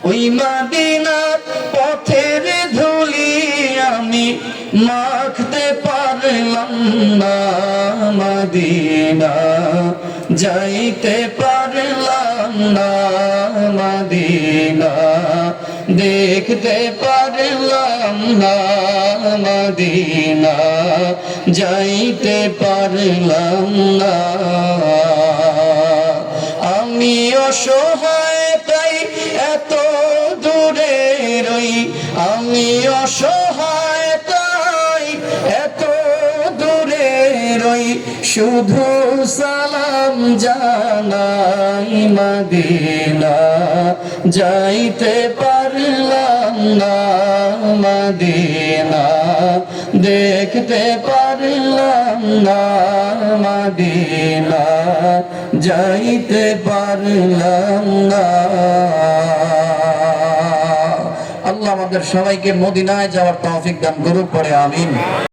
ওই মদিনার পথের ধুলি আমি মাখতে পারলাম না, মদিনা যাইতে পারলাম না, মদিনা দেখতে পারলাম না, মদিনা যাইতে পারলাম না। আমি অসহায় তাই এত দূরে রই, আমি অসহায় তাই এত দূরে রই, শুধু সালাম জানাই, মদিনা যাইতে পারলাম না, মদিনা দেখতে পারলাম না, মদিনা যাইতে পারলাম না। আল্লাহ আমাদের সবাইকে মদিনায় যাওয়ার তৌফিক দান করুক, পড়ে আমিন।